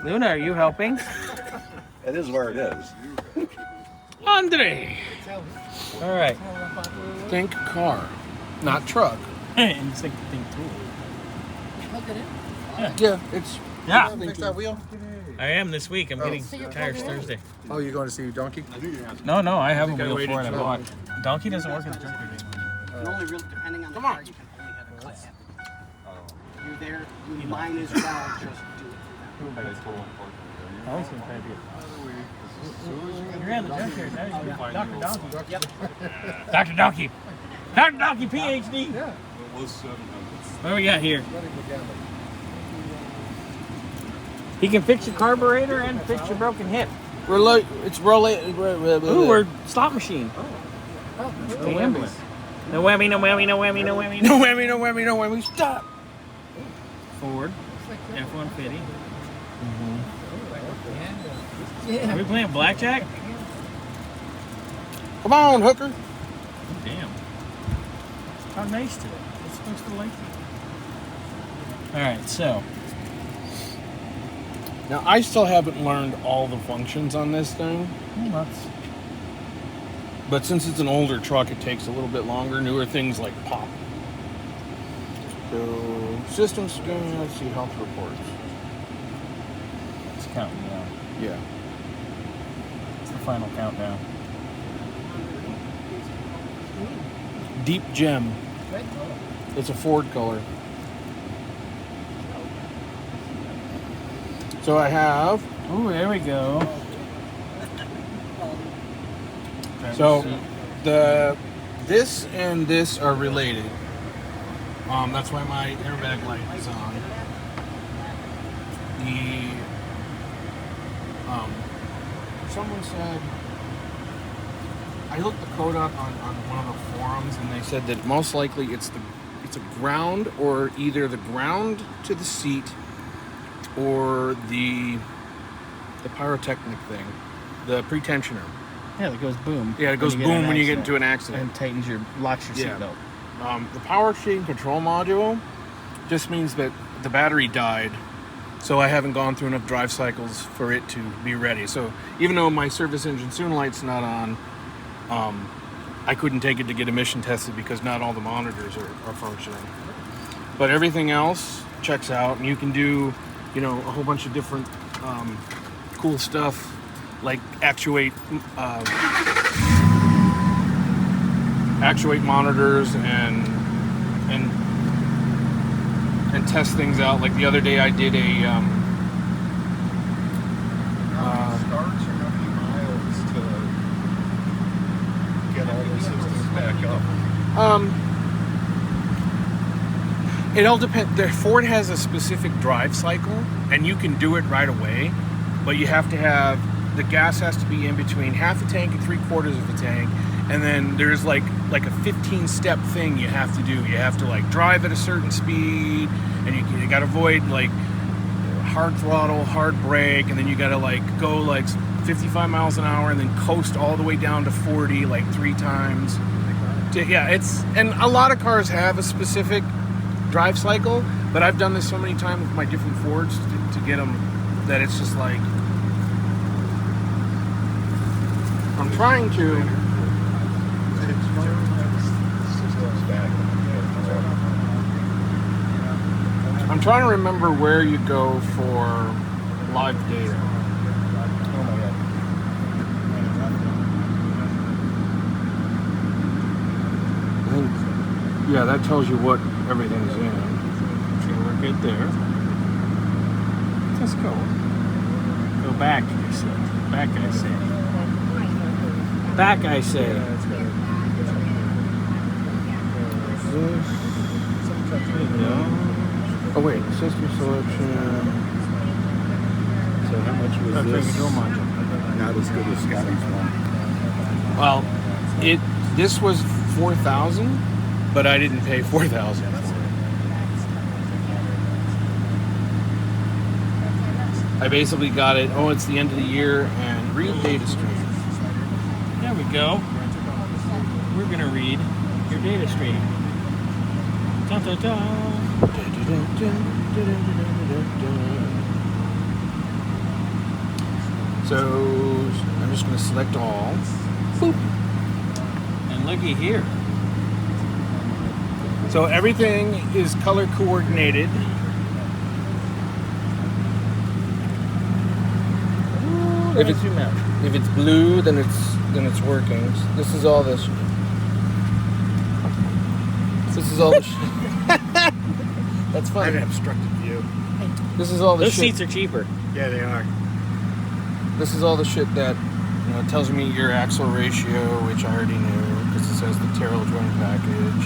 Luna, are you helping? It is where it is. Andre. All right. Think car, not truck. And it's like think tool. Yeah, it's. Yeah. Fix that wheel. I am this week. I'm getting tires Thursday. Oh, you're going to see Donkey? No, I have a wheel for it. I bought. Donkey doesn't work in the junkyard anymore. Depending on the car, you can only have a class. You're there, you might as well just do it for them. You're in the junkyard now. Dr. Donkey. Yep. Dr. Donkey. Dr. Donkey, PhD. Yeah. What do we got here? He can fix your carburetor and fix your broken hip. It's related. Ooh, we're slot machine. Gambling. No whammy, no whammy, no whammy, no whammy. No whammy, no whammy, no whammy. Stop. Ford. F-150. Are we playing blackjack? Come on, hooker. Damn. How nice to it. It's supposed to like you. Alright, so. Now, I still haven't learned all the functions on this thing. But since it's an older truck, it takes a little bit longer. Newer things like pop. So, system scan, let's see, health reports. It's counting down. Yeah. It's the final countdown. Deep gem. It's a Ford color. So I have. Oh, there we go. So this and this are related. That's why my airbag light is on. Someone said, I looked the code up on one of the forums, and they said that most likely it's a ground, or either the ground to the seat or the pyrotechnic thing, the pretensioner. Yeah, it goes boom. Yeah, it goes boom when you get into an accident. And tightens locks your seatbelt. The power chain control module just means that the battery died, so I haven't gone through enough drive cycles for it to be ready. So even though my service engine soon light's not on, I couldn't take it to get emission tested because not all the monitors are functioning. But everything else checks out, and you can do, a whole bunch of different cool stuff, like actuate monitors and test things out. Like the other day, I did a starts or how many miles to get all the systems back up? It all depends. Ford has a specific drive cycle, and you can do it right away, but you have to have the gas has to be in between half a tank and 3/4 of the tank, and then there's like a 15-step thing you have to do. You have to drive at a certain speed, and you got to avoid hard throttle, hard brake, and then you got to go 55 miles an hour and then coast all the way down to 40 3 times. And a lot of cars have a specific drive cycle, but I've done this so many times with my different Fords to get them that it's just I'm trying to. I'm trying to remember where you go for live data. Oh my god. Yeah, that tells you what everything's in. Okay, we're good there. Let's go. Go back, I said. Back, I say. Back, I say. Oh wait, system selection. So how much was this? Control module. Not as good as Scotty's one. Well, this was 4,000, but I didn't pay 4,000 for it. I basically got it. Oh, it's the end of the year, and read data stream. There we go. We're gonna read your data stream. Dun, dun, dun. So I'm just going to select all. Boop. And looky here. So everything is color coordinated. If it's blue, then it's working. This is all this. This is all the That's fine. An obstructed view. This is all the Those shit. seats are cheaper. Yeah, they are. This is all the shit that tells me your axle ratio, which I already knew because it says the Terrell joint package.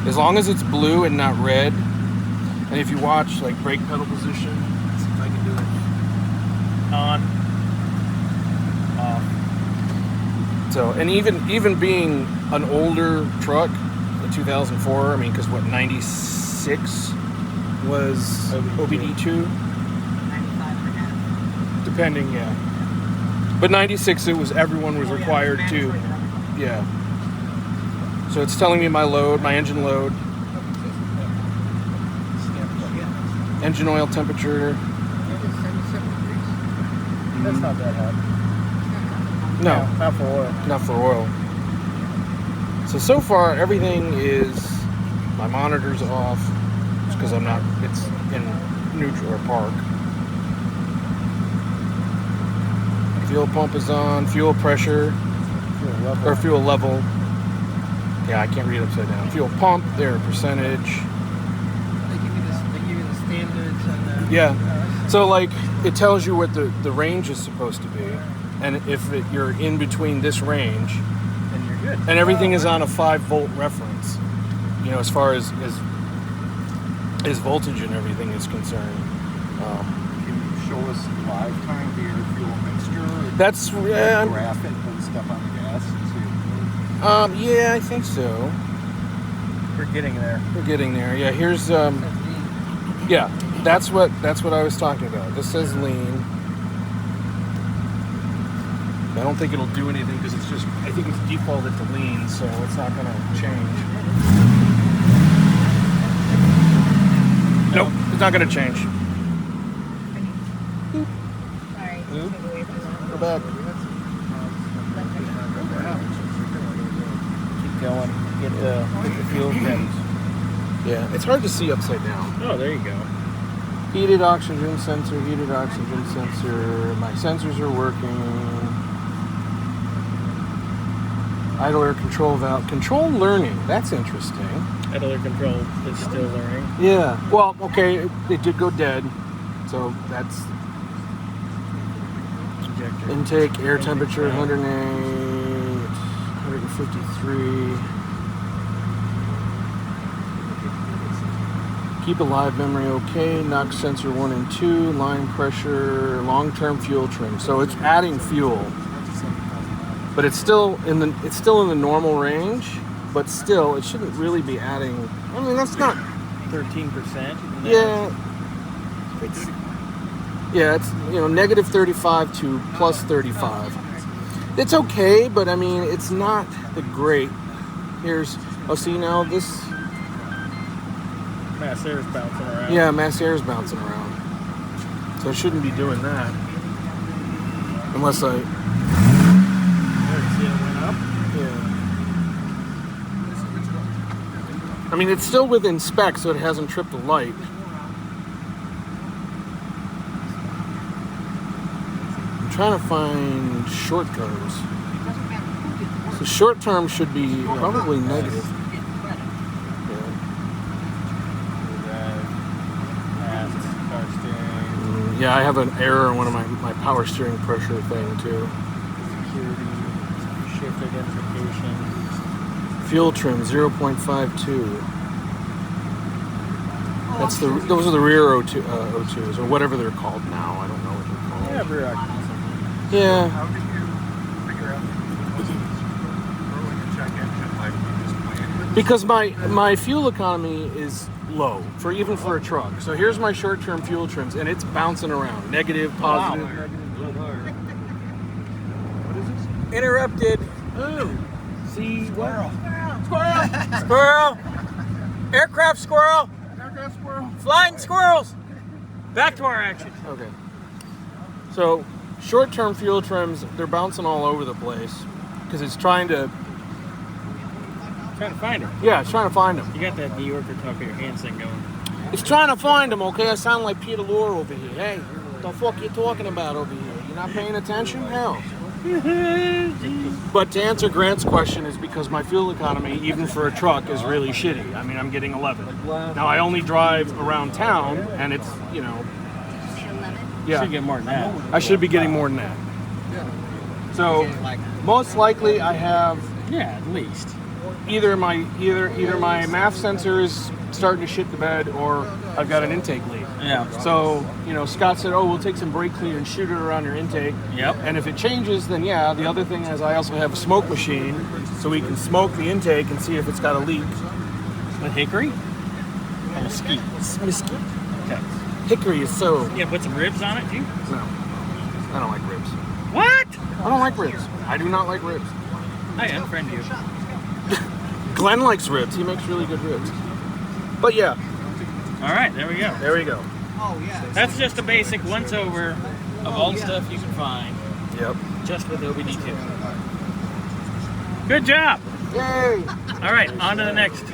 As long as it's blue and not red, and if you watch like brake pedal position, let's see if I can do it. On. Off. So, and even being an older truck, the 2004, I mean, because what 96 was OBD 2, 95 and a half. depending, yeah. But 96, it was everyone was required to, yeah. So it's telling me my load, my engine load, engine oil temperature. That's not that hot. No, Not for oil. not for oil. So far everything is, my monitor's off, because I'm not, it's in neutral or park. Fuel pump is on, fuel pressure, or fuel level. Yeah, I can't read upside down. Fuel pump, their percentage. They give you the standards and Yeah. So like, it tells you what the range is supposed to be. And if you're in between this range, And you're good. and everything is on a 5-volt reference, as far as voltage and everything is concerned. Can you show us live time the air fuel mixture? That's Graph it and step on the gas and see. yeah, I think so. We're getting there. We're getting there. Yeah, here's yeah, that's what I was talking about. This says lean. I don't think it'll do anything because it's just, I think it's defaulted to lean, so it's not going to change. Nope, it's not going to change. Sorry. Go back. Keep going. Get the fuel temps. Yeah, it's hard to see upside down. Oh, there you go. Heated oxygen sensor, My sensors are working. Idle air control valve. Control learning. That's interesting. Idle air control is still learning. Yeah. Well, okay, it did go dead. So that's Injector. intake, air temperature, 108, 153. Keep alive memory okay. NOx sensor 1 and 2. Line pressure, long-term fuel trim. So it's adding fuel. But it's still in the normal range, but still it shouldn't really be adding. I mean, that's not 13%. Yeah. It's negative 35 to plus 35. It's okay, but I mean it's not the great. See now this. Mass air is bouncing around. Yeah, mass air is bouncing around. So I shouldn't be doing that. Unless I. See it went up. Yeah. I mean, it's still within spec, so it hasn't tripped a light. I'm trying to find short terms. So short term should be probably negative. Yeah, I have an error in one of my power steering pressure thing too. Security, shift identification. Fuel trim 0.52. Those are the rear O2s or whatever they're called now. I don't know what they're called. Yeah, rear occupancy. Yeah. How did you figure out that it wasn't throwing a check engine like you just planned? Because my fuel economy is low for a truck. So here's my short-term fuel trims, and it's bouncing around. Negative, positive. What is this? Interrupted. Ooh. See Squirrel. Squirrel. Aircraft squirrel. Aircraft squirrel. Flying squirrels. Back to our action. Okay. So short-term fuel trims, they're bouncing all over the place because it's trying to find them. Yeah, it's trying to find them. You got that New Yorker talk of your hands thing going. It's trying to find them, okay? I sound like Peter Lorre over here. Hey, what the fuck you talking about over here? You're not paying attention? Hell. But to answer Grant's question is because my fuel economy, even for a truck, is really shitty. I mean, I'm getting 11. Now, I only drive around town, and it's, you know... You should get more than that. I should be getting more than that. So, most likely I have... Yeah, at least. Either my MAF sensor is starting to shit the bed, or I've got an intake leak. Yeah. So, you know, Scott said, "Oh, we'll take some brake cleaner and shoot it around your intake." Yep. And if it changes, then yeah. The other thing is, I also have a smoke machine, so we can smoke the intake and see if it's got a leak. With hickory? Or mesquite? Mesquite. Okay. Hickory is so. You gonna put some ribs on it too? No, I don't like ribs. What? I don't like ribs. I do not like ribs. I unfriend you. Glenn likes ribs. He makes really good ribs. But yeah. All right, there we go. There we go. Oh, yeah. That's just a basic once-over of all the stuff you can find Yep. just with OBD2. Good job. Yay! All right, on to the next.